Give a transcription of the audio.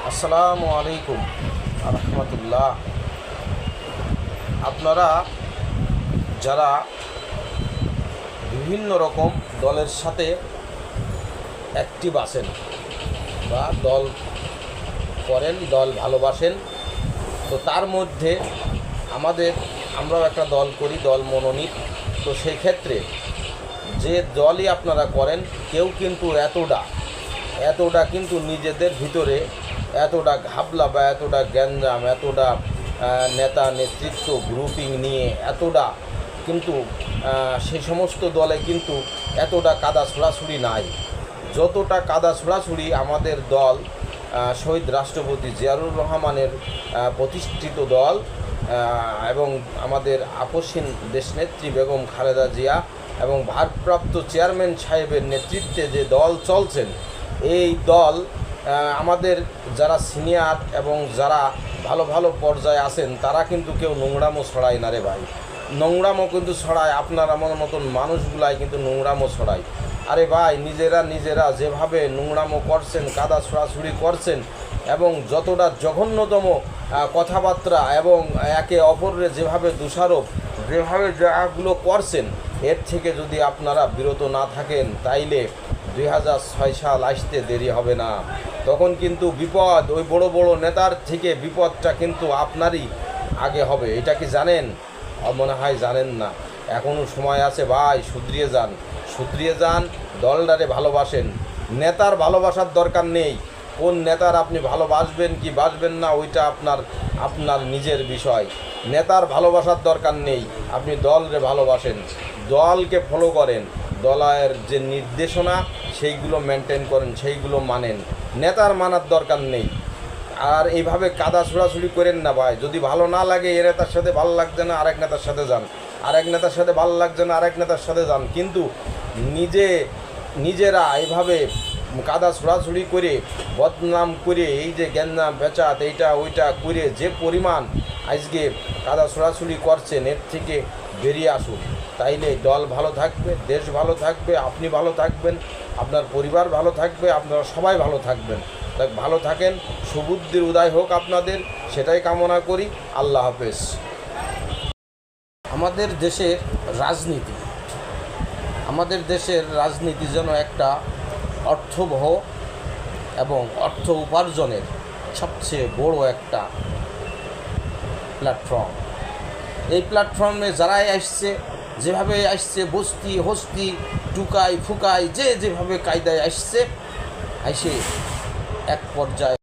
আসসালামু আলাইকুম রহমতুল্লাহ। আপনারা যারা বিভিন্ন রকম দলের সাথে অ্যাক্টিভ আছেন বা দল করেন, দল ভালোবাসেন, তো তার মধ্যে আমরাও একটা দল করি, দল মনোনীত। তো সেই ক্ষেত্রে যে দলই আপনারা করেন, কেউ কিন্তু এতটা কিন্তু নিজেদের ভিতরে এতটা ঘাবলা বা এতটা গ্যাঞ্জাম, এতটা নেতা নেতৃত্ব গ্রুপিং নিয়ে এতটা কিন্তু সেই সমস্ত দলে কিন্তু এতটা কাদা ছোড়াছুড়ি নাই। যতটা কাদা ছোড়াছুড়ি আমাদের দল শহীদ রাষ্ট্রপতি জিয়াউর রহমানের প্রতিষ্ঠিত দল এবং আমাদের আপসহীন দেশনেত্রী বেগম খালেদা জিয়া এবং ভারপ্রাপ্ত চেয়ারম্যান সাহেবের নেতৃত্বে যে দল চলছেন, এই দল আমাদের যারা সিনিয়র এবং যারা ভালো ভালো পর্যায়ে আছেন তারা কিন্তু কেউ নোংরামো ছড়ায় না রে ভাই। নোংরামো কিন্তু ছড়ায় আপনার আমার মতন মানুষগুলাই কিন্তু নোংরামো ছড়ায়। আরে ভাই, নিজেরা যেভাবে নোংরামো করছেন, কাদা ছোড়াছুড়ি করছেন এবং যতটা জঘন্যতম কথাবার্তা এবং একে অপরের যেভাবে দোষারোপ, যেভাবে যাগুলো করছেন, এর থেকে যদি আপনারা বিরত না থাকেন তাইলে 2006 সাল আসতে দেরি হবে না। তখন কিন্তু বিপদ ওই বড় বড় নেতার থেকে বিপদটা কিন্তু আপনারই আগে হবে। এটা কি জানেন? মনে হয় জানেন না। এখনও সময় আছে ভাই, শুধরিয়ে যান, দলটারে ভালোবাসেন। নেতার ভালোবাসার দরকার নেই। কোন নেতার আপনি ভালোবাসবেন কি বাসবেন না ওইটা আপনার নিজের বিষয়। নেতার ভালোবাসার দরকার নেই, আপনি দলরে ভালোবাসেন, দলকে ফলো করেন, দলের যে নির্দেশনা সেইগুলো মেনটেন করেন, সেইগুলো মানেন। নেতার মানার দরকার নেই। আর এইভাবে কাদা ছোড়াছুড়ি করেন না ভাই। যদি ভালো না লাগে এ নেতার সাথে ভালো লাগছে না আরেক নেতার সাথে যান, আরেক নেতার সাথে ভালো লাগছে না আরেক নেতার সাথে যান, কিন্তু নিজেরা এইভাবে কাদা ছোড়াছুড়ি করে বদনাম করে এই যে গ্যাঞ্জাম পেঁচাত এইটা ওইটা করে যে পরিমাণ আজকে কাদা ছোড়াছুড়ি করছেন, এর থেকে বেরিয়ে আসুন। তাইলে দল ভালো থাকবে, দেশ ভালো থাকবে, আপনি ভালো থাকবেন, আপনার পরিবার ভালো থাকবে, আপনারা সবাই ভালো থাকবেন। তাই ভালো থাকেন, সুবুদ্ধির উদয় হোক আপনাদের, সেটাই কামনা করি। আল্লাহ হাফেজ। আমাদের দেশের রাজনীতি যেন একটা অর্থবহ এবং অর্থ উপার্জনের সবচেয়ে বড় একটা প্ল্যাটফর্ম। এই প্ল্যাটফর্মে যারাই আসছে, যেভাবে আসছে, বস্তি হস্তি টুকাই ফুকাই যেভাবে কায়দায় আসছে, এসে এক পর্যায়ে